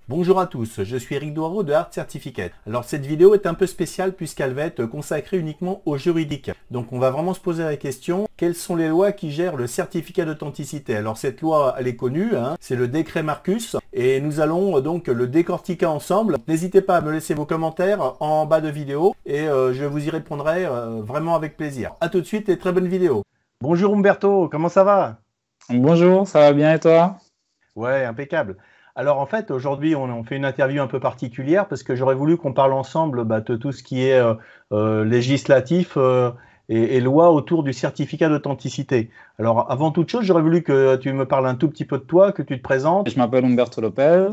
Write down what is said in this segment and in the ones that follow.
Bonjour à tous, je suis Eric Doireau de Art Certificate. Alors cette vidéo est un peu spéciale puisqu'elle va être consacrée uniquement au juridique. Donc on va vraiment se poser la question, quelles sont les lois qui gèrent le certificat d'authenticité? Alors cette loi, elle est connue, c'est le décret Marcus et nous allons donc le décortiquer ensemble. N'hésitez pas à me laisser vos commentaires en bas de vidéo et je vous y répondrai vraiment avec plaisir. A tout de suite et très bonne vidéo. Bonjour Umberto, comment ça va? Bonjour, ça va bien et toi? Ouais, impeccable. Alors en fait, aujourd'hui, on fait une interview un peu particulière parce que j'aurais voulu qu'on parle ensemble de tout ce qui est législatif et loi autour du certificat d'authenticité. Alors avant toute chose, j'aurais voulu que tu me parles un tout petit peu de toi, que tu te présentes. Je m'appelle Humberto Lopez,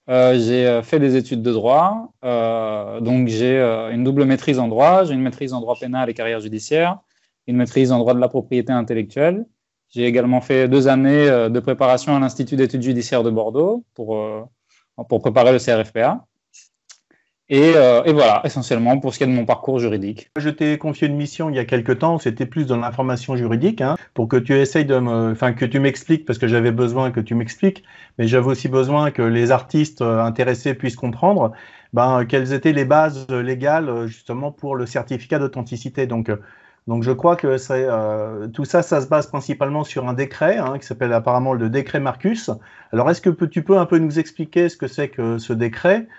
j'ai fait des études de droit, donc j'ai une double maîtrise en droit, j'ai une maîtrise en droit pénal et carrière judiciaire, une maîtrise en droit de la propriété intellectuelle. J'ai également fait 2 années de préparation à l'Institut d'études judiciaires de Bordeaux pour préparer le CRFPA. Et voilà, essentiellement pour ce qui est de mon parcours juridique. Je t'ai confié une mission il y a quelques temps, c'était plus dans l'information juridique, pour que tu essayes que tu m'expliques, parce que j'avais besoin que tu m'expliques, mais j'avais aussi besoin que les artistes intéressés puissent comprendre, quelles étaient les bases légales justement pour le certificat d'authenticité. Donc je crois que tout ça, ça se base principalement sur un décret, qui s'appelle apparemment le décret Marcus. Alors est-ce que tu peux un peu nous expliquer ce que c'est que ce décret?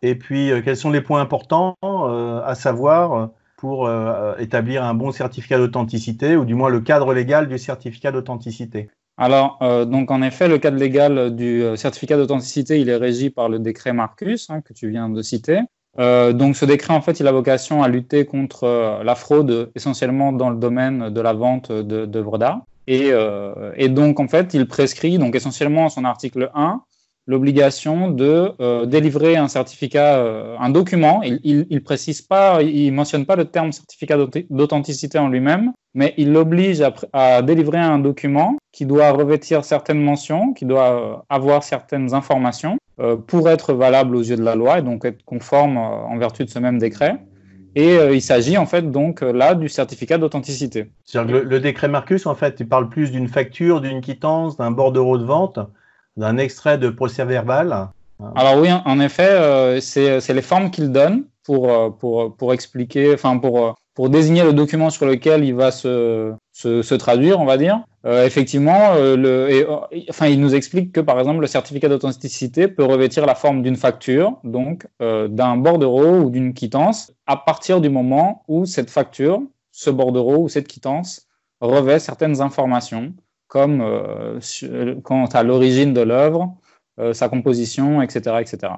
Et puis, quels sont les points importants à savoir pour établir un bon certificat d'authenticité, ou du moins le cadre légal du certificat d'authenticité? Alors, donc en effet, le cadre légal du certificat d'authenticité, il est régi par le décret Marcus, que tu viens de citer. Donc ce décret, en fait, il a vocation à lutter contre la fraude, essentiellement dans le domaine de la vente d'œuvres d'art. Et donc, en fait, il prescrit, donc essentiellement, son article 1, l'obligation de délivrer un certificat, un document. Il précise pas, il mentionne pas le terme certificat d'authenticité en lui-même, mais il l'oblige à délivrer un document qui doit revêtir certaines mentions, qui doit avoir certaines informations pour être valable aux yeux de la loi et donc être conforme en vertu de ce même décret. Et il s'agit en fait donc là du certificat d'authenticité. C'est-à-dire que le décret Marcus, en fait, il parle plus d'une facture, d'une quittance, d'un bordereau de vente, d'un extrait de procès-verbal. Alors oui, en effet, c'est les formes qu'il donne pour expliquer, enfin pour désigner le document sur lequel il va se traduire, on va dire. Effectivement, il nous explique que par exemple le certificat d'authenticité peut revêtir la forme d'une facture, donc d'un bordereau ou d'une quittance, à partir du moment où cette facture, ce bordereau ou cette quittance revêt certaines informations, comme quant à l'origine de l'œuvre, sa composition, etc., etc.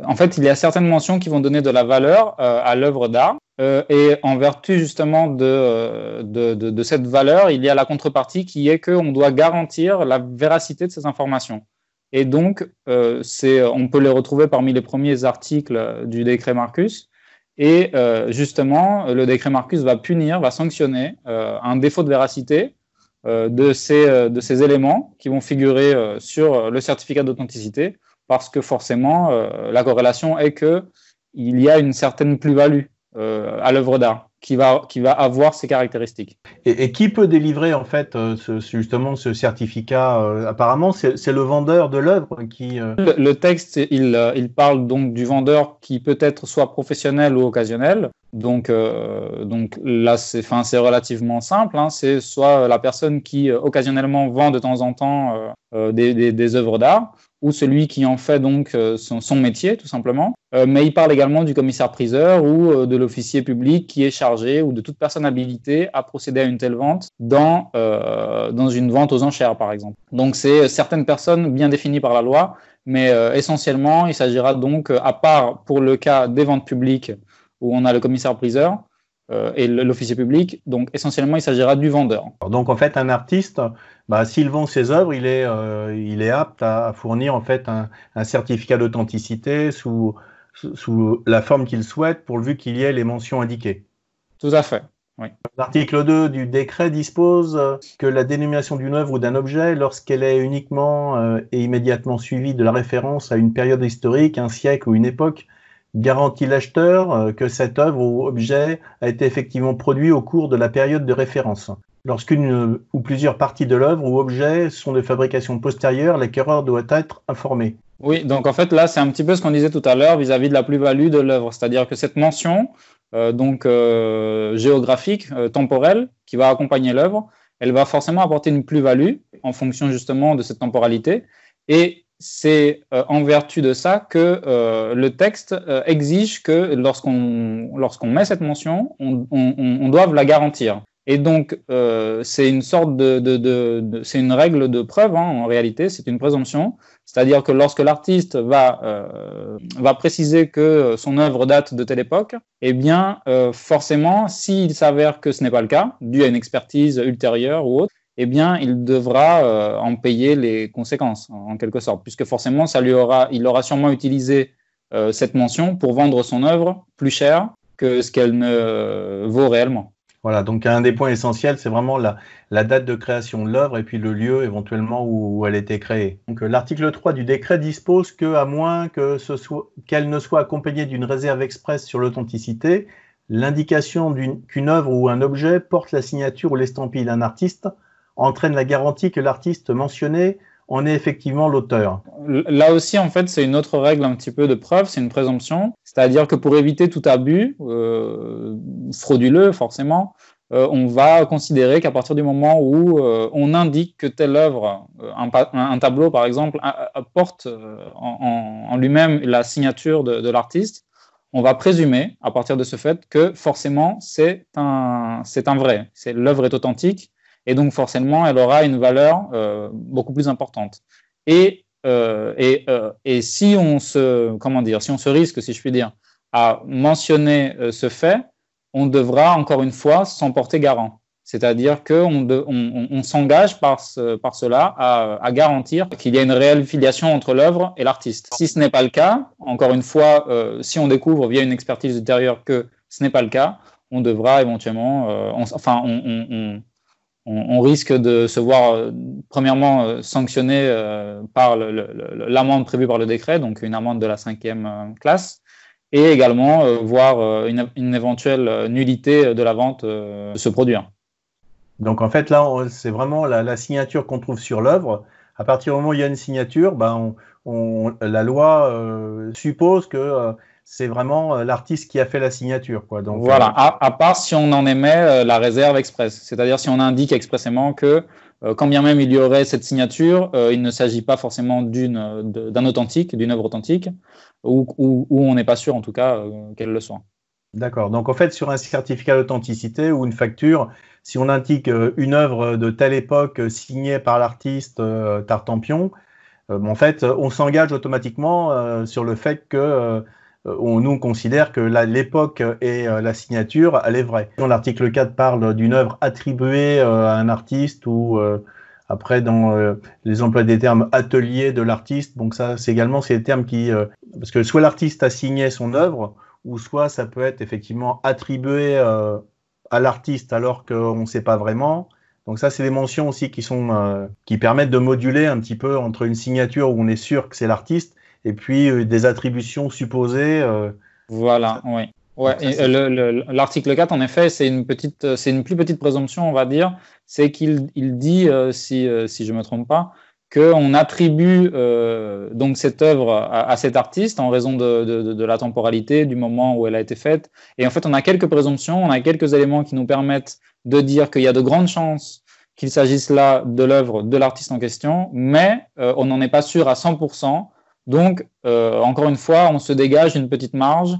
En fait, il y a certaines mentions qui vont donner de la valeur à l'œuvre d'art. Et en vertu justement de cette valeur, il y a la contrepartie qui est qu'on doit garantir la véracité de ces informations. Et donc, on peut les retrouver parmi les premiers articles du décret Marcus. Et justement, le décret Marcus va sanctionner un défaut de véracité de ces éléments qui vont figurer sur le certificat d'authenticité, parce que forcément, la corrélation est qu'il y a une certaine plus-value à l'œuvre d'art qui va avoir ces caractéristiques. Et qui peut délivrer en fait justement ce certificat? Apparemment, c'est le vendeur de l'œuvre qui. Le texte, il parle donc du vendeur qui peut être soit professionnel ou occasionnel. Donc là, c'est relativement simple. C'est soit la personne qui occasionnellement vend de temps en temps des œuvres d'art, ou celui qui en fait donc son métier, tout simplement. Mais il parle également du commissaire-priseur ou de l'officier public qui est chargé, ou de toute personne habilitée à procéder à une telle vente dans une vente aux enchères, par exemple. Donc c'est certaines personnes bien définies par la loi, mais essentiellement, il s'agira donc, à part pour le cas des ventes publiques, où on a le commissaire-priseur et l'officier public, donc essentiellement, il s'agira du vendeur. Donc en fait, un artiste, s'il vend ses œuvres, il est apte à fournir en fait un certificat d'authenticité sous la forme qu'il souhaite, pourvu qu'il y ait les mentions indiquées. Tout à fait, oui. L'article 2 du décret dispose que la dénomination d'une œuvre ou d'un objet, lorsqu'elle est uniquement et immédiatement suivie de la référence à une période historique, un siècle ou une époque, garantit l'acheteur que cette œuvre ou objet a été effectivement produit au cours de la période de référence. Lorsqu'une ou plusieurs parties de l'œuvre ou objet sont de fabrication postérieure, l'acquéreur doit être informé. Oui, donc en fait là, c'est un petit peu ce qu'on disait tout à l'heure vis-à-vis de la plus-value de l'œuvre, c'est-à-dire que cette mention géographique, temporelle, qui va accompagner l'œuvre, elle va forcément apporter une plus-value en fonction justement de cette temporalité, et c'est en vertu de ça que le texte exige que lorsqu'on met cette mention, on doive la garantir. Et donc, c'est une sorte c'est une règle de preuve, hein, en réalité, c'est une présomption. C'est-à-dire que lorsque l'artiste va préciser que son œuvre date de telle époque, eh bien, forcément, s'il s'avère que ce n'est pas le cas, dû à une expertise ultérieure ou autre, eh bien, il devra en payer les conséquences, en quelque sorte, puisque forcément, il aura sûrement utilisé cette mention pour vendre son œuvre plus cher que ce qu'elle ne vaut réellement. Voilà, donc un des points essentiels, c'est vraiment la date de création de l'œuvre et puis le lieu éventuellement où elle a été créée. Donc l'article 3 du décret dispose que, à moins qu'elle ne soit accompagnée d'une réserve expresse sur l'authenticité, l'indication qu'une œuvre ou un objet porte la signature ou l'estampille d'un artiste entraîne la garantie que l'artiste mentionné en est effectivement l'auteur. Là aussi, en fait, c'est une autre règle un petit peu de preuve, c'est une présomption. C'est-à-dire que pour éviter tout abus frauduleux, forcément, on va considérer qu'à partir du moment où on indique que telle œuvre, un tableau par exemple, porte en lui-même la signature de l'artiste, on va présumer, à partir de ce fait, que forcément c'est un vrai, l'œuvre est authentique, et donc forcément elle aura une valeur beaucoup plus importante. Et si on se risque, si je puis dire, à mentionner ce fait, on devra encore une fois s'en porter garant. C'est-à-dire qu'on s'engage par cela à garantir qu'il y a une réelle filiation entre l'œuvre et l'artiste. Si ce n'est pas le cas, encore une fois, si on découvre via une expertise ultérieure que ce n'est pas le cas, on devra éventuellement, on risque de se voir premièrement sanctionné par l'amende prévue par le décret, donc une amende de la 5e classe, et également voir une éventuelle nullité de la vente de ce produit. Donc en fait là, c'est vraiment la signature qu'on trouve sur l'œuvre. À partir du moment où il y a une signature, la loi suppose que c'est vraiment l'artiste qui a fait la signature, quoi. Donc, voilà, à part si on en émet la réserve expresse, c'est-à-dire si on indique expressément que quand bien même il y aurait cette signature, il ne s'agit pas forcément d'un authentique, d'une œuvre authentique, ou on n'est pas sûr en tout cas qu'elle le soit. D'accord. Donc en fait, sur un certificat d'authenticité ou une facture, si on indique une œuvre de telle époque signée par l'artiste Tartampion, en fait, on s'engage automatiquement sur le fait que nous considère que l'époque et la signature, elle est vraie. L'article 4 parle d'une œuvre attribuée à un artiste ou après dans les emplois des termes atelier de l'artiste. Donc ça, c'est également ces termes parce que soit l'artiste a signé son œuvre, ou soit ça peut être effectivement attribué à l'artiste alors qu'on ne sait pas vraiment. Donc ça, c'est des mentions aussi qui permettent de moduler un petit peu entre une signature où on est sûr que c'est l'artiste et puis des attributions supposées. Voilà, oui. Ouais, l'article 4, en effet, c'est une plus petite présomption, on va dire. C'est qu'il dit, si je ne me trompe pas, qu'on attribue donc cette œuvre à cet artiste en raison de la temporalité, du moment où elle a été faite. Et en fait, on a quelques présomptions, on a quelques éléments qui nous permettent de dire qu'il y a de grandes chances qu'il s'agisse là de l'œuvre de l'artiste en question, mais on n'en est pas sûr à 100%. Donc, encore une fois, on se dégage une petite marge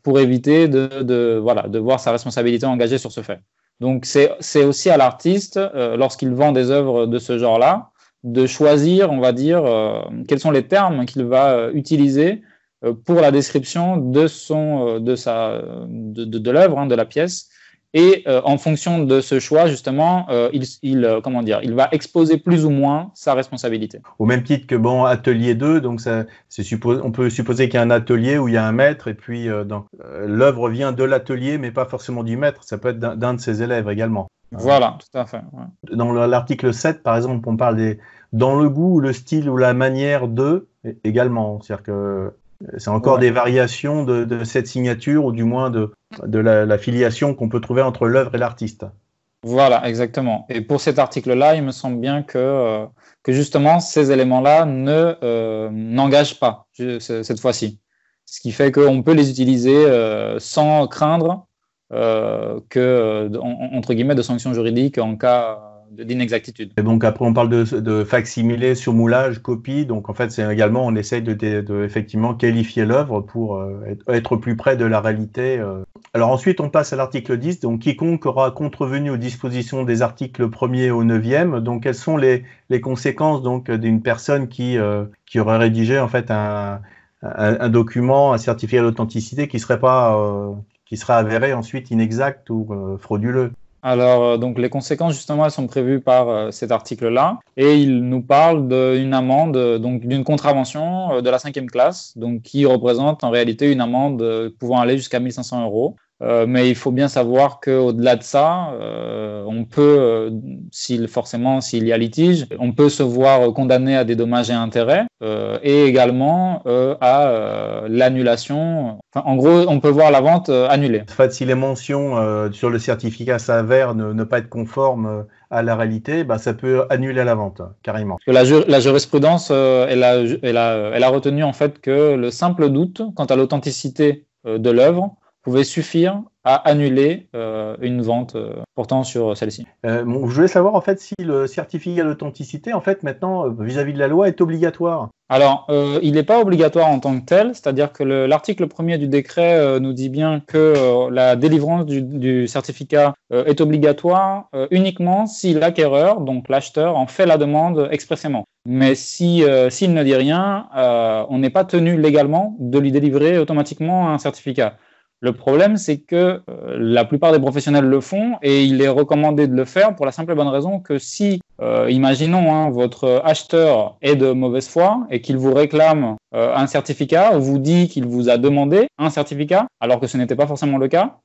pour éviter de voir sa responsabilité engagée sur ce fait. Donc, c'est aussi à l'artiste, lorsqu'il vend des œuvres de ce genre-là, de choisir, on va dire, quels sont les termes qu'il va utiliser pour la description de l'œuvre, de la pièce. Et en fonction de ce choix, justement, il va exposer plus ou moins sa responsabilité. Au même titre que atelier 2, donc on peut supposer qu'il y a un atelier où il y a un maître, et puis l'œuvre vient de l'atelier, mais pas forcément du maître, ça peut être d'un de ses élèves également. Voilà, tout à fait. Ouais. Dans l'article 7, par exemple, on parle dans le goût, le style ou la manière également. C'est-à-dire que c'est encore des variations de cette signature, ou du moins de la filiation qu'on peut trouver entre l'œuvre et l'artiste. Voilà, exactement. Et pour cet article-là, il me semble bien que justement, ces éléments-là n'engagent pas cette fois-ci. Ce qui fait qu'on peut les utiliser sans craindre entre guillemets, de sanctions juridiques en cas d'inexactitude. Et donc après, on parle de facsimilé, surmoulage, copie. Donc en fait, c'est également, on essaye de effectivement qualifier l'œuvre pour être plus près de la réalité. Alors ensuite, on passe à l'article 10. Donc quiconque aura contrevenu aux dispositions des articles 1er au 9e. Donc quelles sont les conséquences donc d'une personne qui aurait rédigé en fait un document, un certificat d'authenticité qui serait avéré ensuite inexact ou frauduleux? Alors, donc les conséquences, justement, elles sont prévues par cet article-là, et il nous parle d'une amende, donc d'une contravention de la 5e classe, donc qui représente en réalité une amende pouvant aller jusqu'à 1 500 €. Mais il faut bien savoir qu'au-delà de ça, on peut, s'il y a litige, on peut se voir condamné à des dommages et intérêts et également à l'annulation. Enfin, en gros, on peut voir la vente annulée. En fait, si les mentions sur le certificat s'avèrent ne pas être conformes à la réalité, bah, ça peut annuler la vente, carrément. La jurisprudence, elle a retenu en fait que le simple doute quant à l'authenticité de l'œuvre pouvait suffire à annuler une vente portant sur celle-ci. Bon, je voulais savoir en fait si le certificat d'authenticité, en fait, maintenant, vis-à-vis de la loi, est obligatoire. Alors, il n'est pas obligatoire en tant que tel, c'est-à-dire que l'article 1er du décret nous dit bien que la délivrance du certificat est obligatoire uniquement si l'acquéreur, donc l'acheteur, en fait la demande expressément. Mais s'il ne dit rien, on n'est pas tenu légalement de lui délivrer automatiquement un certificat. Le problème, c'est que la plupart des professionnels le font et il est recommandé de le faire pour la simple et bonne raison que si, imaginons, votre acheteur est de mauvaise foi et qu'il vous réclame un certificat ou vous dit qu'il vous a demandé un certificat alors que ce n'était pas forcément le cas,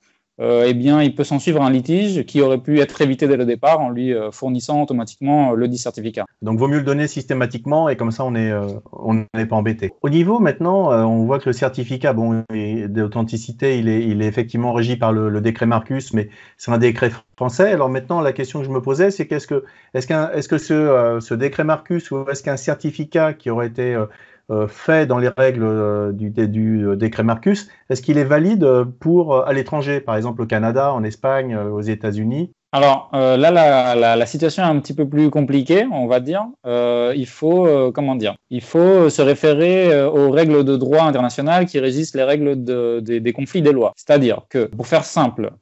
eh bien, il peut s'en suivre un litige qui aurait pu être évité dès le départ en lui fournissant automatiquement le dit certificat. Donc, vaut mieux le donner systématiquement et comme ça, on n'est pas embêté. Au niveau, maintenant, on voit que le certificat d'authenticité, il est effectivement régi par le décret Marcus, mais c'est un décret français. Alors maintenant, la question que je me posais, c'est est-ce que ce décret Marcus ou est-ce qu'un certificat qui aurait été fait dans les règles du décret Marcus, est-ce qu'il est valide à l'étranger, par exemple au Canada, en Espagne, aux États-Unis? Alors là, la situation est un petit peu plus compliquée, on va dire. Il faut se référer aux règles de droit international qui régissent les règles des conflits des lois. C'est-à-dire que, pour faire simple,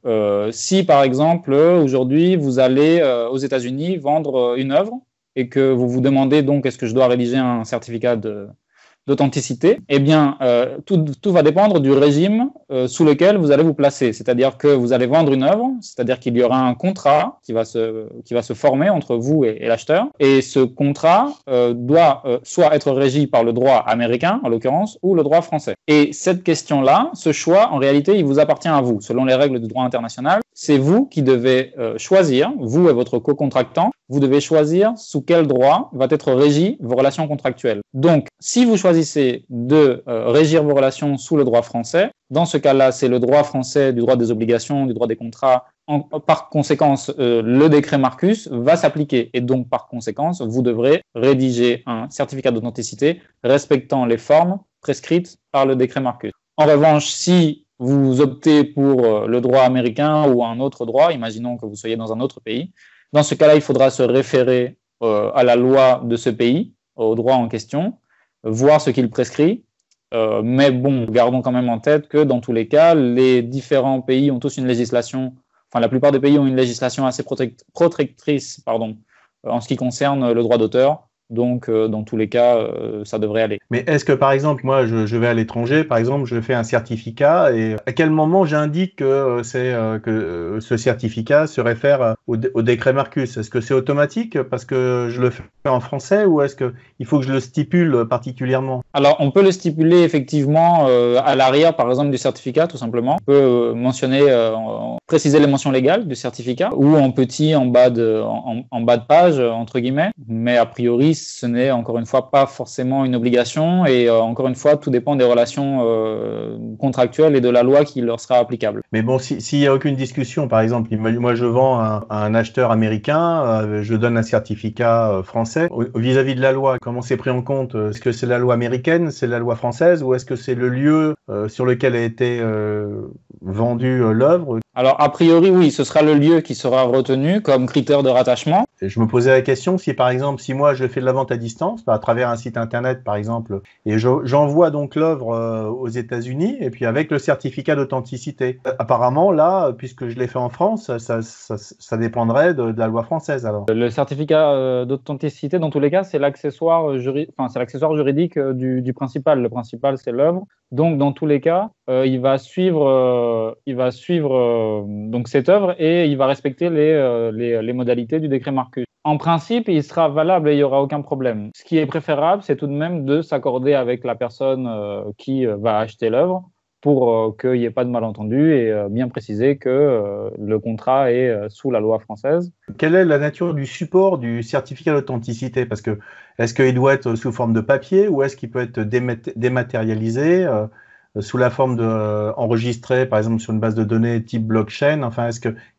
si par exemple aujourd'hui vous allez aux États-Unis vendre une œuvre et que vous vous demandez donc est-ce que je dois rédiger un certificat d'authenticité, eh bien, tout va dépendre du régime sous lequel vous allez vous placer. C'est-à-dire que vous allez vendre une œuvre, c'est-à-dire qu'il y aura un contrat qui va se former entre vous et l'acheteur. Et ce contrat doit soit être régi par le droit américain, en l'occurrence, ou le droit français. Et cette question-là, ce choix, en réalité, il vous appartient à vous. Selon les règles du droit international, c'est vous qui devez choisir, vous et votre co-contractant, vous devez choisir sous quel droit va être régi vos relations contractuelles. Donc, si vous choisissez de régir vos relations sous le droit français, dans ce cas-là, c'est le droit français du droit des obligations, du droit des contrats. Par conséquence, le décret Marcus va s'appliquer et donc, par conséquence, vous devrez rédiger un certificat d'authenticité respectant les formes prescrites par le décret Marcus. En revanche, si vous optez pour le droit américain ou un autre droit, imaginons que vous soyez dans un autre pays, dans ce cas-là, il faudra se référer à la loi de ce pays, au droit en question, voir ce qu'il prescrit. Mais bon, gardons quand même en tête que dans tous les cas, les différents pays ont tous une législation, enfin la plupart des pays ont une législation assez protectrice, en ce qui concerne le droit d'auteur. Donc, dans tous les cas, ça devrait aller. Mais est-ce que, par exemple, moi, je vais à l'étranger, par exemple, je fais un certificat et à quel moment j'indique que ce certificat se réfère au décret Marcus? Est-ce que c'est automatique parce que je le fais en français ou est-ce qu'il faut que je le stipule particulièrement? Alors, on peut le stipuler effectivement à l'arrière, par exemple, du certificat, tout simplement. On peut mentionner, préciser les mentions légales du certificat ou en petit en bas de page, entre guillemets. Mais a priori, ce n'est encore une fois pas forcément une obligation et encore une fois, tout dépend des relations contractuelles et de la loi qui leur sera applicable. Mais bon, s'il n'y a aucune discussion, par exemple, moi je vends à un acheteur américain, je donne un certificat français. Vis-à-vis de la loi, comment c'est pris en compte? Est-ce que c'est la loi américaine, c'est la loi française, ou est-ce que c'est le lieu sur lequel a été vendue l'œuvre? Alors, a priori, oui, ce sera le lieu qui sera retenu comme critère de rattachement. Et je me posais la question, si par exemple, si moi je fais de la vente à distance, à travers un site internet par exemple, et j'envoie donc l'œuvre aux États-Unis, et puis avec le certificat d'authenticité. Apparemment, là, puisque je l'ai fait en France, ça dépendrait de la loi française alors. Le certificat d'authenticité, dans tous les cas, c'est l'accessoire juridique du principal. Le principal, c'est l'œuvre. Donc, dans tous les cas, il va suivre donc cette œuvre et il va respecter les modalités du décret Marcus. En principe, il sera valable et il n'y aura aucun problème. Ce qui est préférable, c'est tout de même de s'accorder avec la personne qui va acheter l'œuvre pour qu'il n'y ait pas de malentendu et bien préciser que le contrat est sous la loi française. Quelle est la nature du support du certificat d'authenticité? Parce que est-ce qu'il doit être sous forme de papier ou est-ce qu'il peut être dématérialisé sous la forme enregistré, par exemple sur une base de données type blockchain? Enfin,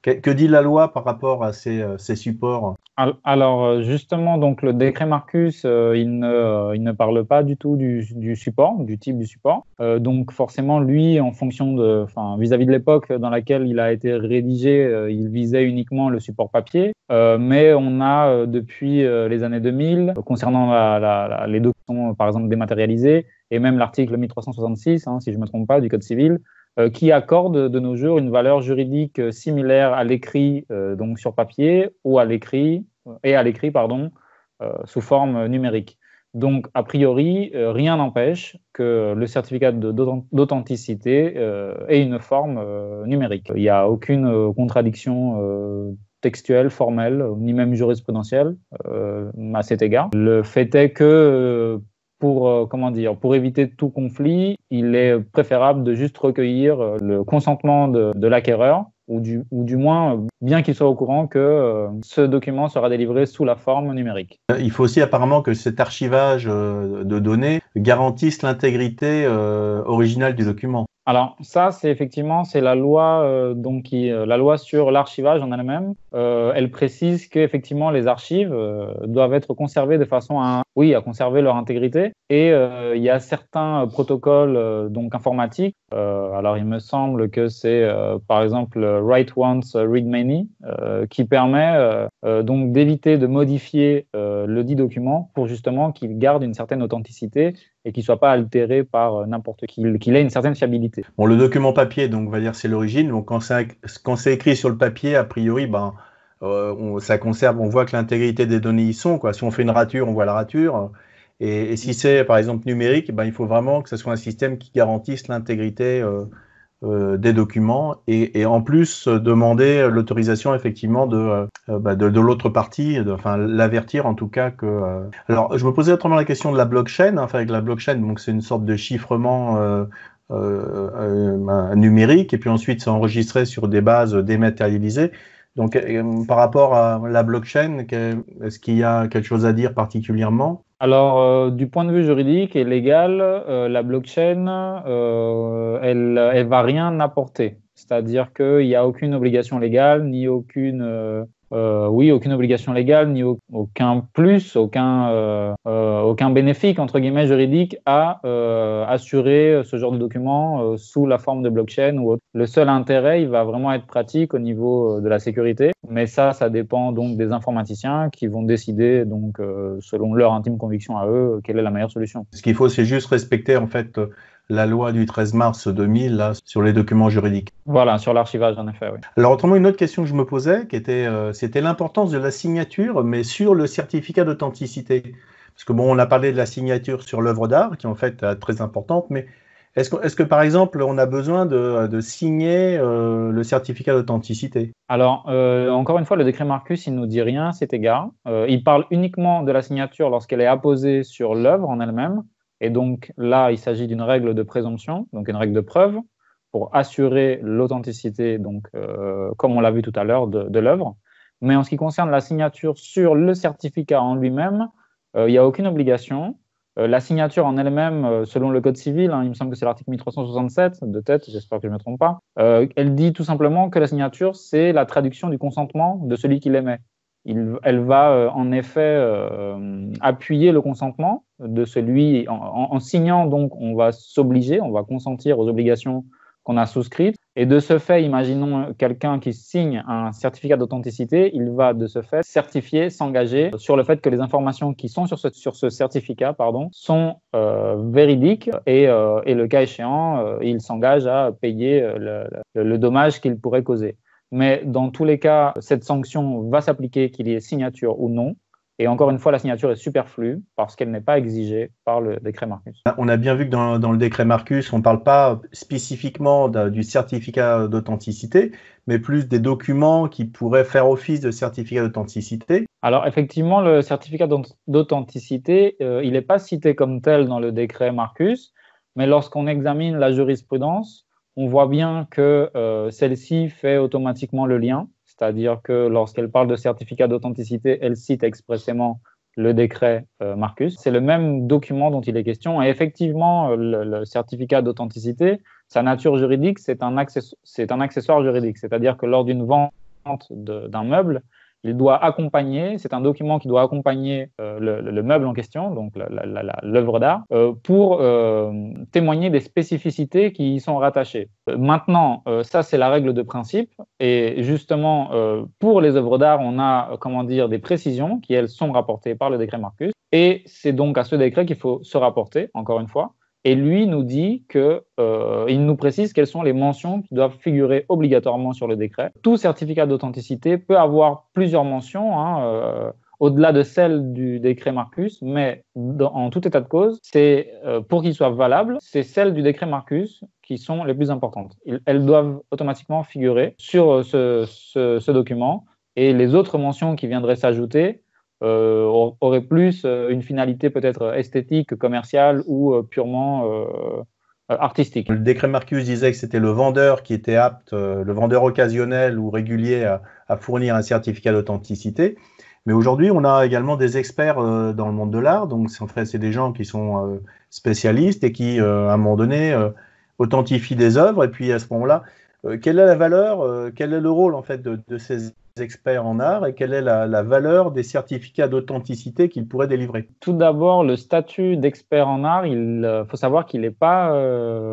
que dit la loi par rapport à ces supports? Alors justement, donc le décret Marcus, il ne parle pas du tout du support, du type du support. Donc forcément, lui, en fonction vis-à-vis de l'époque dans laquelle il a été rédigé, il visait uniquement le support papier. Mais on a depuis les années 2000, concernant les documents par exemple dématérialisés, et même l'article 1366, si je ne me trompe pas, du Code civil, qui accorde de nos jours une valeur juridique similaire à l'écrit donc sur papier ou à l'écrit sous forme numérique. Donc a priori rien n'empêche que le certificat d'authenticité ait une forme numérique. Il n'y a aucune contradiction textuelle, formelle, ni même jurisprudentielle à cet égard. Le fait est que pour éviter tout conflit, il est préférable de juste recueillir le consentement de l'acquéreur, ou du moins, bien qu'il soit au courant que ce document sera délivré sous la forme numérique. Il faut aussi apparemment que cet archivage de données garantisse l'intégrité originale du document. Alors ça, c'est la loi la loi sur l'archivage en elle-même. Elle précise qu'effectivement les archives doivent être conservées de façon à conserver leur intégrité. Et il y a certains protocoles donc informatiques. Alors il me semble que c'est par exemple Write Once, Read Many, qui permet donc d'éviter de modifier le dit document pour justement qu'il garde une certaine authenticité et qu'il ne soit pas altéré par n'importe qui, qu'il ait une certaine fiabilité. Bon, le document papier, donc on va dire c'est l'origine. Donc quand c'est écrit sur le papier, a priori, ça conserve. On voit que l'intégrité des données y sont, quoi. Si on fait une rature, on voit la rature. Et si c'est par exemple numérique, il faut vraiment que ce soit un système qui garantisse l'intégrité des documents et en plus demander l'autorisation effectivement de l'autre partie, l'avertir en tout cas que. Alors je me posais autrement la question de la blockchain. Avec la blockchain, donc c'est une sorte de chiffrement numérique et puis ensuite c'est enregistré sur des bases dématérialisées. Donc par rapport à la blockchain, est-ce qu'il y a quelque chose à dire particulièrement? Alors, du point de vue juridique et légal, la blockchain, elle va rien apporter. C'est-à-dire qu'il n'y a aucune obligation légale, ni aucune obligation légale, ni aucun plus, aucun bénéfice, entre guillemets, juridique à assurer ce genre de document sous la forme de blockchain ou autre. Le seul intérêt, il va vraiment être pratique au niveau de la sécurité, mais ça dépend donc des informaticiens qui vont décider, donc, selon leur intime conviction à eux, quelle est la meilleure solution. Ce qu'il faut, c'est juste respecter, en fait, la loi du 13 mars 2000 là, sur les documents juridiques. Voilà, sur l'archivage, en effet, oui. Alors, autrement, une autre question que je me posais, c'était l'importance de la signature, mais sur le certificat d'authenticité. Parce que on a parlé de la signature sur l'œuvre d'art, qui est en fait très importante, mais est-ce que par exemple, on a besoin de signer le certificat d'authenticité? Alors, encore une fois, le décret Marcus, il nous dit rien à cet égard. Il parle uniquement de la signature lorsqu'elle est apposée sur l'œuvre en elle-même. Et donc là, il s'agit d'une règle de présomption, donc une règle de preuve, pour assurer l'authenticité, donc comme on l'a vu tout à l'heure, de l'œuvre. Mais en ce qui concerne la signature sur le certificat en lui-même, il n'y a aucune obligation. La signature en elle-même, selon le Code civil, il me semble que c'est l'article 1367 de tête, j'espère que je ne me trompe pas, elle dit tout simplement que la signature, c'est la traduction du consentement de celui qui l'émet. Elle va en effet appuyer le consentement de celui, en signant, donc on va s'obliger, on va consentir aux obligations qu'on a souscrites. Et de ce fait, imaginons quelqu'un qui signe un certificat d'authenticité, il va de ce fait certifier, s'engager sur le fait que les informations qui sont sur ce certificat sont véridiques et le cas échéant, il s'engage à payer le dommage qu'il pourrait causer. Mais dans tous les cas, cette sanction va s'appliquer qu'il y ait signature ou non. Et encore une fois, la signature est superflue parce qu'elle n'est pas exigée par le décret Marcus. On a bien vu que dans le décret Marcus, on ne parle pas spécifiquement du certificat d'authenticité, mais plus des documents qui pourraient faire office de certificat d'authenticité. Alors effectivement, le certificat d'authenticité, il n'est pas cité comme tel dans le décret Marcus, mais lorsqu'on examine la jurisprudence, on voit bien que celle-ci fait automatiquement le lien. C'est-à-dire que lorsqu'elle parle de certificat d'authenticité, elle cite expressément le décret Marcus. C'est le même document dont il est question. Et effectivement, le certificat d'authenticité, sa nature juridique, c'est un accessoire juridique. C'est-à-dire que lors d'une vente d'un meuble, il doit accompagner, c'est un document qui doit accompagner le meuble en question, donc l'œuvre d'art, pour témoigner des spécificités qui y sont rattachées. Maintenant, ça c'est la règle de principe, et justement, pour les œuvres d'art, on a des précisions qui, elles, sont rapportées par le décret Marcus, et c'est donc à ce décret qu'il faut se rapporter, encore une fois. Et lui nous dit il nous précise quelles sont les mentions qui doivent figurer obligatoirement sur le décret. Tout certificat d'authenticité peut avoir plusieurs mentions, au-delà de celle du décret Marcus, mais en tout état de cause, pour qu'il soit valable, c'est celles du décret Marcus qui sont les plus importantes. Elles doivent automatiquement figurer sur ce document, et les autres mentions qui viendraient s'ajouter aurait plus une finalité peut-être esthétique, commerciale ou purement artistique. Le décret Marcus disait que c'était le vendeur qui était apte, le vendeur occasionnel ou régulier à fournir un certificat d'authenticité. Mais aujourd'hui, on a également des experts dans le monde de l'art. Donc, en fait, c'est des gens qui sont spécialistes et qui, à un moment donné, authentifient des œuvres. Et puis, à ce moment-là, quelle est la valeur, quel est le rôle, en fait, de ces experts en art, et quelle est la valeur des certificats d'authenticité qu'ils pourraient délivrer? Tout d'abord, le statut d'expert en art, il faut savoir qu'il n'est pas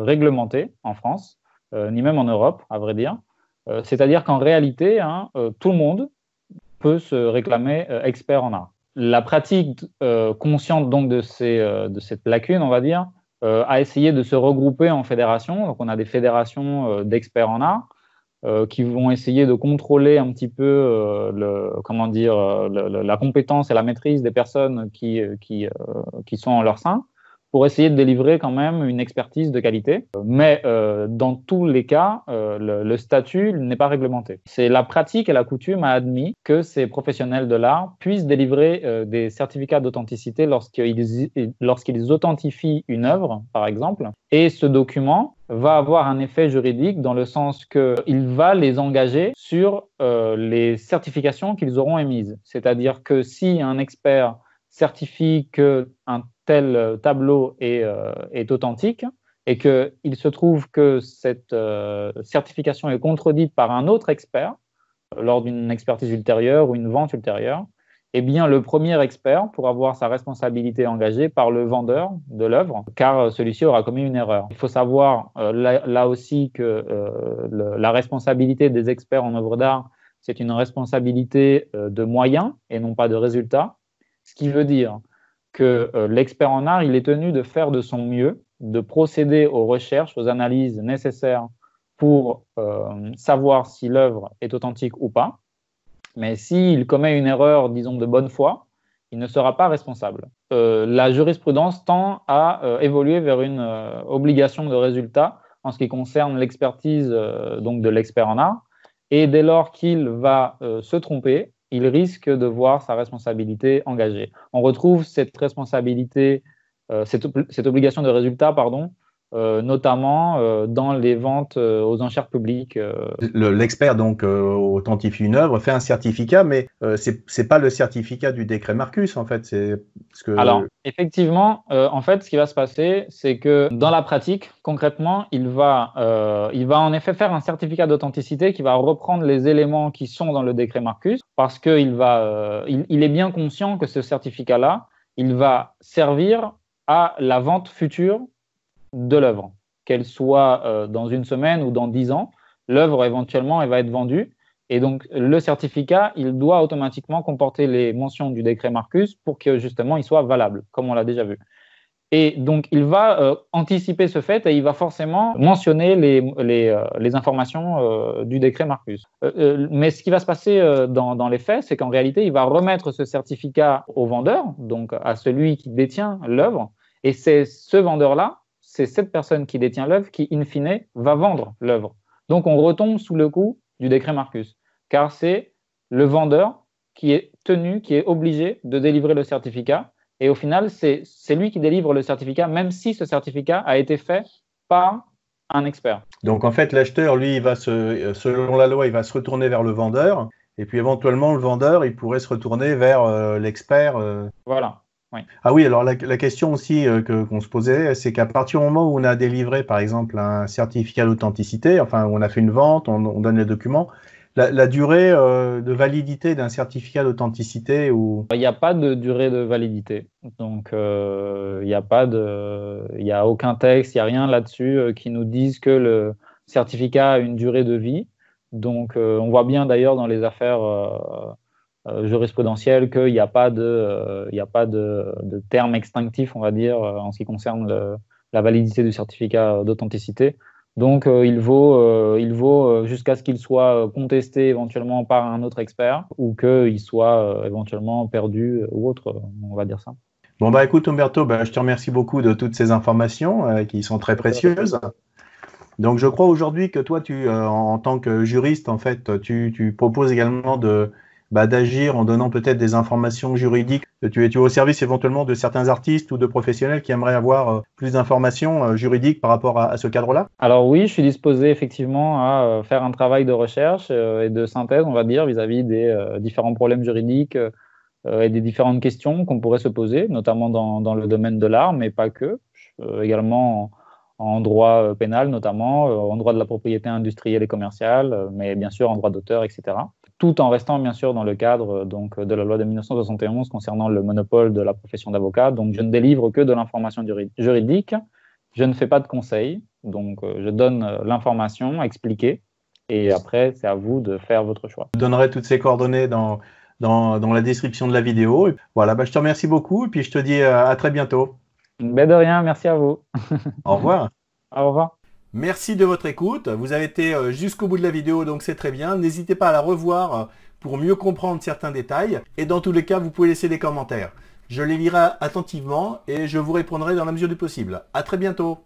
réglementé en France, ni même en Europe, à vrai dire. C'est-à-dire qu'en réalité, tout le monde peut se réclamer expert en art. La pratique consciente donc de cette lacune, on va dire, a essayé de se regrouper en fédérations. Donc on a des fédérations d'experts en art qui vont essayer de contrôler un petit peu la compétence et la maîtrise des personnes qui sont en leur sein, pour essayer de délivrer quand même une expertise de qualité. Mais dans tous les cas, le statut n'est pas réglementé. C'est la pratique et la coutume a admis que ces professionnels de l'art puissent délivrer des certificats d'authenticité lorsqu'ils authentifient une œuvre, par exemple. Et ce document va avoir un effet juridique dans le sens qu'il va les engager sur les certifications qu'ils auront émises. C'est-à-dire que si un expert certifie qu'un tel tableau est authentique et qu'il se trouve que cette certification est contredite par un autre expert lors d'une expertise ultérieure ou une vente ultérieure, eh bien le premier expert pourra voir sa responsabilité engagée par le vendeur de l'œuvre, car celui-ci aura commis une erreur. Il faut savoir là aussi que la responsabilité des experts en œuvre d'art, c'est une responsabilité de moyens et non pas de résultats. Ce qui veut dire que l'expert en art, il est tenu de faire de son mieux, de procéder aux recherches, aux analyses nécessaires pour savoir si l'œuvre est authentique ou pas. Mais s'il commet une erreur, disons, de bonne foi, il ne sera pas responsable. La jurisprudence tend à évoluer vers une obligation de résultat en ce qui concerne l'expertise donc de l'expert en art. Et dès lors qu'il va se tromper, il risque de voir sa responsabilité engagée. On retrouve cette responsabilité, cette obligation de résultat, notamment dans les ventes aux enchères publiques. L'expert donc authentifie une œuvre, fait un certificat, mais c'est pas le certificat du décret Marcus en fait. C'est ce que. Alors, effectivement, en fait, ce qui va se passer, c'est que dans la pratique, concrètement, il va en effet faire un certificat d'authenticité qui va reprendre les éléments qui sont dans le décret Marcus, parce qu'il il est bien conscient que ce certificat-là, il va servir à la vente future de l'œuvre, qu'elle soit dans une semaine ou dans 10 ans, l'œuvre éventuellement elle va être vendue. Et donc le certificat, il doit automatiquement comporter les mentions du décret Marcus pour que justement il soit valable, comme on l'a déjà vu. Et donc il va anticiper ce fait et il va forcément mentionner les informations du décret Marcus. Mais ce qui va se passer dans les faits, c'est qu'en réalité, il va remettre ce certificat au vendeur, donc à celui qui détient l'œuvre, et c'est ce vendeur-là, c'est cette personne qui détient l'œuvre qui, in fine, va vendre l'œuvre. Donc, on retombe sous le coup du décret Marcus, car c'est le vendeur qui est tenu, qui est obligé de délivrer le certificat. Et au final, c'est lui qui délivre le certificat, même si ce certificat a été fait par un expert. Donc, en fait, l'acheteur, lui, selon la loi, il va se retourner vers le vendeur. Et puis, éventuellement, le vendeur, il pourrait se retourner vers l'expert. Voilà. Oui. Ah oui, alors la question aussi qu'on se posait, c'est qu'à partir du moment où on a délivré, par exemple, un certificat d'authenticité, enfin, on a fait une vente, on donne les documents, la durée de validité d'un certificat d'authenticité ou... Il n'y a pas de durée de validité. Donc, il n'y a aucun texte, il n'y a rien là-dessus qui nous dise que le certificat a une durée de vie. Donc, on voit bien d'ailleurs dans les affaires jurisprudentielles qu'il n'y a pas de terme extinctif, on va dire, en ce qui concerne la validité du certificat d'authenticité. Donc, il vaut jusqu'à ce qu'il soit contesté éventuellement par un autre expert ou qu'il soit éventuellement perdu ou autre, on va dire ça. Bon, bah écoute, Umberto, je te remercie beaucoup de toutes ces informations qui sont très précieuses. Donc, je crois aujourd'hui que toi, en tant que juriste, en fait, tu proposes également d'agir en donnant peut-être des informations juridiques. Tu es au service éventuellement de certains artistes ou de professionnels qui aimeraient avoir plus d'informations juridiques par rapport à ce cadre-là? Alors oui, je suis disposé effectivement à faire un travail de recherche et de synthèse, on va dire, vis-à-vis des différents problèmes juridiques et des différentes questions qu'on pourrait se poser, notamment dans le domaine de l'art, mais pas que, également en droit pénal notamment, en droit de la propriété industrielle et commerciale, mais bien sûr en droit d'auteur, etc. Tout en restant bien sûr dans le cadre donc, de la loi de 1971 concernant le monopole de la profession d'avocat. Donc je ne délivre que de l'information juridique, je ne fais pas de conseils, donc je donne l'information expliquée et après c'est à vous de faire votre choix. Je donnerai toutes ces coordonnées dans la description de la vidéo. Et voilà, je te remercie beaucoup et puis je te dis à très bientôt. De rien, merci à vous. Au revoir. Au revoir. Merci de votre écoute. Vous avez été jusqu'au bout de la vidéo, donc c'est très bien. N'hésitez pas à la revoir pour mieux comprendre certains détails. Et dans tous les cas, vous pouvez laisser des commentaires. Je les lirai attentivement et je vous répondrai dans la mesure du possible. À très bientôt.